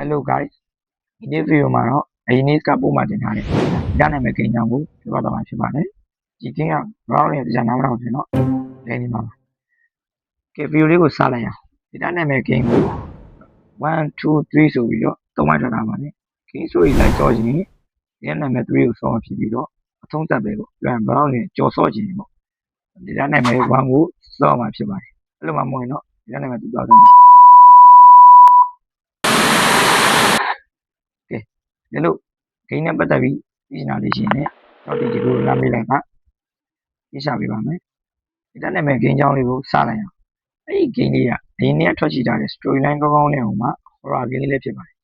Hello guys, in this video မှာတော့ Ines ကပုံမှန်တင်ထားတဲ့ဒါနာမည်ကိန်းကြောင်းကိုပြောပြသွားမှာဖြစ်ပါတယ်။ဒီကိန်းကဘာလို့လဲကြာနားမတော့ဖြစ်တော့လဲနေမှာပါ။ကဲ video လေးကိုစလိုက်အောင်။ဒီဒါနာမည်ကိန်းကို1 2 3ဆိုပြီးတော့သုံးမှတ်ထားတာပါလေ။ကိန်းဆိုရင်လိုက်တော့ရင်ဒီနာမည်3ကိုစောဖြစ်ပြီးတော့အဆုံးသတ်ပဲပေါ့။ပြန်ဘာလို့လဲကြော်စော့ခြင်းပေါ့။ဒီဒါနာမည်1ကိုစော့မှာဖြစ်ပါတယ်။အဲ့လိုမှမဟုတ်ရင်တော့ဒီဒါနာမည်2တော့ဒီလိုဂိမ်းနဲ့ပတ်သက်ပြီးပြင်လာလို့ရှိရင်တော့ဒီလိုလာမေးလိုက်ကပြရှာပေးပါမယ်ဒီတက်နာမည်ဂိမ်းကြောင်းလေးကိုစလိုက်အောင်အဲ့ဒီဂိမ်းလေးကအရင်နေ့ထွက်ရှိထားတဲ့ storyline ကောင်းကောင်းနဲ့ဟိုမှာ horror game လေးလည်းဖြစ်ပါတယ်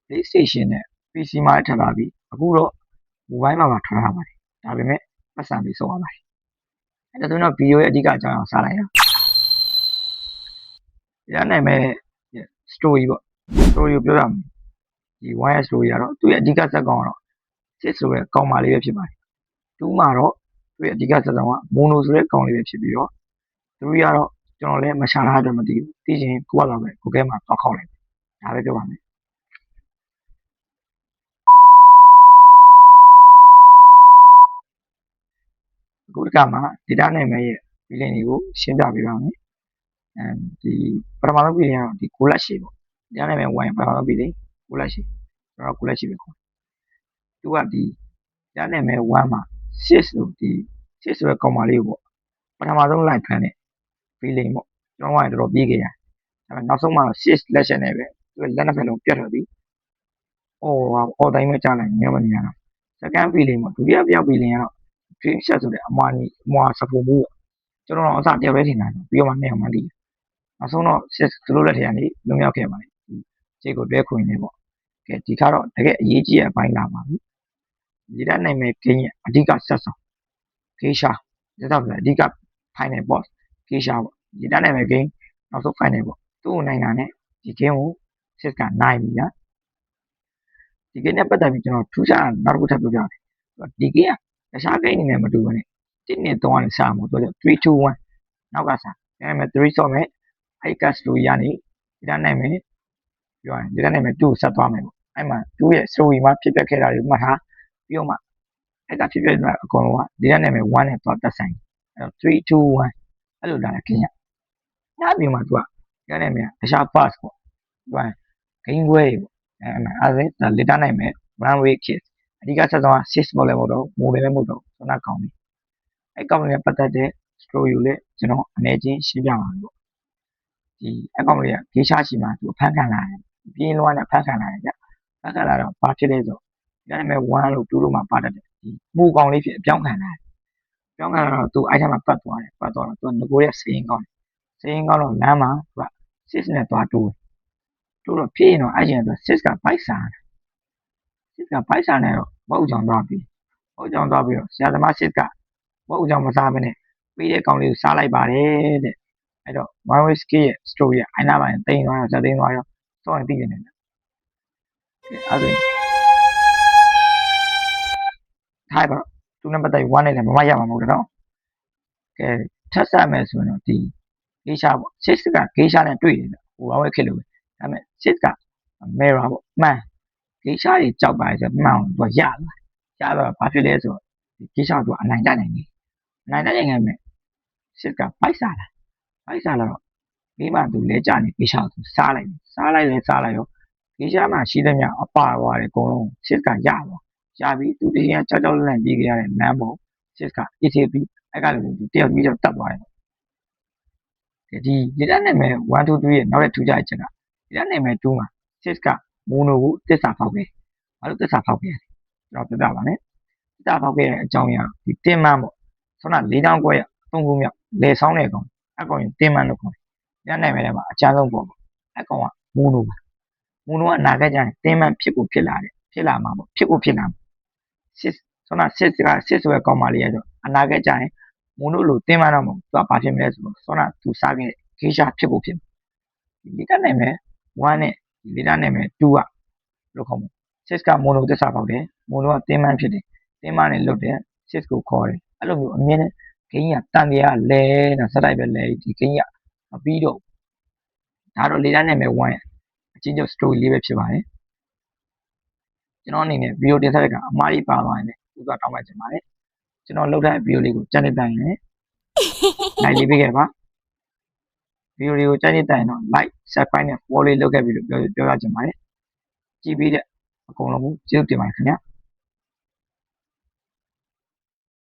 PlayStation နဲ့ PC မှာထပ်လာပြီးအခုတော့ mobile မှာထွက်လာပါတယ်ဒါပေမဲ့ပတ်စံပြီးဆုံးရပါတယ်အဲ့ဒါဆိုတော့ video ရဲ့အဓိကအကြောင်းအောင်စလိုက်အောင်ဒီတက်နာမည် story ပေါ့ story ကိုပြောရမယ်ဒီ 1S story ကတော့သူ့ရဲ့အဓိကဇာတ်ကောင်ကတော့စစ်ဆိုတဲ့ကောင်မလေးပဲဖြစ်ပါတယ်2မှာတော့သူ့ရဲ့အဓိကဇာတ်ကောင်ကမိုနိုဆိုတဲ့ကောင်လေးပဲဖြစ်ပြီးတော့3ကတော့ကျွန်တော်လည်းမရှာထားတော့မသိဘူးသိချင်ကိုကတော့ပဲကိုကဲမှာပေါက်ခေါက်လိုက်ဒါပဲပြောပါမယ်အခုတကမှာ data နာမည်ရဲ့ feeling တွေကိုရှင်းပြပေးပါမယ်ဒီပထမဆုံး feeling ကတော့ဒီကိုလက်ရှိပေါ့ data နာမည်1ပထမဆုံး feeling ကိုလက်ရှိကျွန်တော်ကိုလက်ရှိပဲခေါ်သူကဒီdata နာမည်1မှာ6ဆိုဒီ6ဆိုတဲ့ကောင်မလေးကိုပေါ့ပထမဆုံး live ဖမ်းတဲ့ feeling ပေါ့ကျွန်တော်ကတော်တော်ပြေးခဲ့ရတယ်ဒါပေမဲ့နောက်ဆုံးမှာ6လက်ချက်နဲ့ပဲသူလက်နှစ်ဖက်လုံးပြတ်ထွက်ပြီးအော်တိုင်းပဲကြားလိုက်ညမနေရတော့ second feeling ပေါ့ဒုတိယပြောက် feeling ကတော့ dream shot ဆိုတဲ့အမွာစဖို့မှုကျွန်တော်အစတယောက်ပဲထင်တာပြီးတော့မှနှစ်ယောက်မှတည်နောက်ဆုံးတော့6သူတို့လက်ထဲကနေလွန်မြောက်ခဲ့ပါတယ်ခြေကိုတွဲခွင်နေပေါ့ကဲဒီခါတော့တကယ်အရေးကြီးတဲ့အပိုင်းလာပါပြီဒီတိုင်းနိုင်မဲ့ဂိမ်းရဲ့အဓိကဆက်ဆောင်ဂေးရှာဒါတော့အဓိက final boss ဂေးရှာပေါ့ဒီတိုင်းနိုင်မဲ့ဂိမ်းနောက်ဆုံး final ပေါ့သူ့ကိုနိုင်တာနဲ့ဒီဂိမ်းကိုစစ်ကနိုင်ပြီဗျာဒီဂိမ်းနဲ့ပတ်သက်ပြီးကျွန်တော်ထူးခြားနောက်တစ်ခုထပ်ပြောပြမယ်ဒီဂိမ်းကတခြားဂိမ်းတွေနဲ့မတူဘဲနဲ့1နဲ့3ကနေစမှာဆိုတော့3 2 1နောက်ကစဒါပေမဲ့3ဆော့မယ်အဲ့ကတ်စတိုရီကနေဒီတိုင်းနိုင်မယ်ပြောရင်ဒီတိုင်းနိုင်မယ်2ကိုဆက်သွားမယ်ပေါ့အဲ့မှာ2ရဲ့ story မှာဖြစ်ပျက်ခဲ့တာတွေမှတ်ထားပြီးတော့မှအဲ့ကဖြစ်ပျက်တဲ့အကုန်လုံးကဒီတိုင်းနိုင်မယ်1နဲ့သွားတက်ဆိုင်အဲ့တော့3 2 1အဲ့လိုလာတဲ့ခင်ဗျညပြင်မှာသူကဒီတိုင်းနိုင်မယ်တခြား pass ပေါ့သူက game way ပေါ့အဲ့ဒါလေတာနိုင်မယ် one way kids အဓိကဆက်ဆုံးက6 model မဟုတ်တော့ model လည်းမဟုတ်တော့ဆိုတော့ကောင်းပြီအဲ့ကောင်လေးပတ်သက်တဲ့ story ကိုလည်းကျွန်တော်အနေချင်းရှင်းပြပါမယ်ပေါ့ဒီအကောင်လေးကဂေးရှာရှိမှာသူအဖမ်းခံလာတယ်ပြင်းလွှမ်းနဲ့ဖမ်းခံလာတယ်ဗျဖမ်းခံလာတော့ဘာဖြစ်လဲဆိုဒါပေမဲ့1လို့2လို့မှပါတတ်တယ်ဒီမှုကောင်လေးဖြစ်အပြောင်းခံလာတယ်ပြောင်းခံလာတော့သူအဲ့ထမှာပတ်သွားတယ်ပတ်သွားတော့သူကငကိုရဲ့စရင်ကောင်းစရင်ကောင်းတော့လမ်းမှာသူက6နဲ့သွားတိုးတော့ဖြစ်ရင်တော့အဲ့ကျရင်သူ6ကဘိုက်စားတယ်6ကဘိုက်စားနေတော့ဘောက်ကြောင်သွားပြီးဘောက်ကြောင်သွားပြီးတော့ဆရာသမား6ကဘောက်ကြောင်မစားဘဲနဲ့ပေးတဲ့ကောင်လေးကိုစားလိုက်ပါတယ်တဲ့အဲ့တော့ one way skill ရဲ့ story ကအိုင်နာပိုင်းတိန်သွားရောဇက်တိန်သွားရောစောရင်သိနေတယ်အဲ့ဒါထိုင်ပါသူနဲ့ပတ်သက်1နဲ့လည်းမမရမှာမဟုတ်တော့ကဲထပ်ဆက်မယ်ဆိုရင်တော့ဒီဂေးရှာပေါ့6ကဂေးရှာနဲ့တွေ့တယ်ဟို one way ခစ်လို့ပဲဒါပေမဲ့6က mirror ပေါ့မှန်ဂေးရှာကြီးကြောက်ပါလေဆိုမှန်သူကရတော့ဘာဖြစ်လဲဆိုတော့ဂေးရှာသူကအနိုင်တတ်နိုင်တယ်အနိုင်တတ်နိုင်မယ်6ကဘိုက်စားလာတော့မိမသူလဲကြနေဂေးရှာသူစားလိုက်ရောဂေးရှာမှာရှိသမျှအပါသွားတယ်အကုန်လုံး6ကရပြီးသူတရားကြောက်လန့်ပြေးကြရတဲ့လမ်းပေါ်6က ETP အဲ့ကလည်းသူတယောက်ပြီးတော့တတ်သွားတယ်ဒီdata နာမည်1 2 3ရဲ့နောက်တဲ့ထူးခြားချက်က data နာမည်2မှာ6ကမိုနိုကိုတစ္ဆာဖောက်ခဲ့ဘာလို့တစ္ဆာဖောက်ခဲ့ကျွန်တော်ပြပြပါမယ်တစ္ဆာဖောက်ခဲ့တဲ့အကြောင်းအရာဒီတင်မန်းပေါ့ဆောင်းက4တောင်းခွဲရ3ခုမြောက်လေဆောင်းတဲ့ကောင်အကောင်ရင်တင်မန်းလို့ခေါ်တယ်data နာမည်ထဲမှာအချမ်းဆုံးပေါ့အကောင်ကမိုနိုကအနာဂတ်ကျရင်တင်မန်းဖြစ်လာမှာပေါ့ဖြစ်လာမှာ6ဆောင်းက6ဆိုတဲ့ကောင်မလေးရတော့အနာဂတ်ကျရင်မိုနိုလို့တင်မန်းတော့မဟုတ်သူကဘာဖြစ်မလဲဆိုတော့ဆောင်းကသူစားခဲ့ဂေးရှာဖြစ်ဒီdata နာမည်1နဲ့ဒီ data နာမည်2ကလို့ခေါ်မှာ6ကမိုနိုတစ္ဆာပေါက်တယ်မိုနိုကတင်းမန်းဖြစ်တယ်တင်းမန်းနဲ့လွတ်တယ်6ကိုခေါ်တယ်အဲ့လိုမျိုးအမြင်နဲ့ဂိမ်းကတန်တရားလဲတာစက်တိုက်ပဲလဲဒီဂိမ်းကမပြီးတော့ဒါတော့ data နာမည်1ရဲ့အ ချင်းချုပ် story လေးပဲဖြစ်ပါတယ်ကျွန်တော်အနေနဲ့ဗီဒီယိုတင်ဆက်တဲ့ကအမှားကြီးပါသွားရင်လည်းဥစွာတောင်းပန်ချင်ပါတယ်ကျွန်တော်လုပ်တဲ့ဗီဒီယိုလေးကိုကြည့်နေတဲ့ရင်လည်း like လေးပေးခဲ့ပါဗီဒီယိုလေးကိုကြိုက်နေတဲ့ရင်တော့ like subscribe နဲ့ follow လေးလုပ်ခဲ့ပြီလို့ပြောရချင်ပါတယ်ကြည့်ပြီးတဲ့အကုန်လုံးကိုကျေးဇူးတင်ပါတယ်ခင်ဗျာ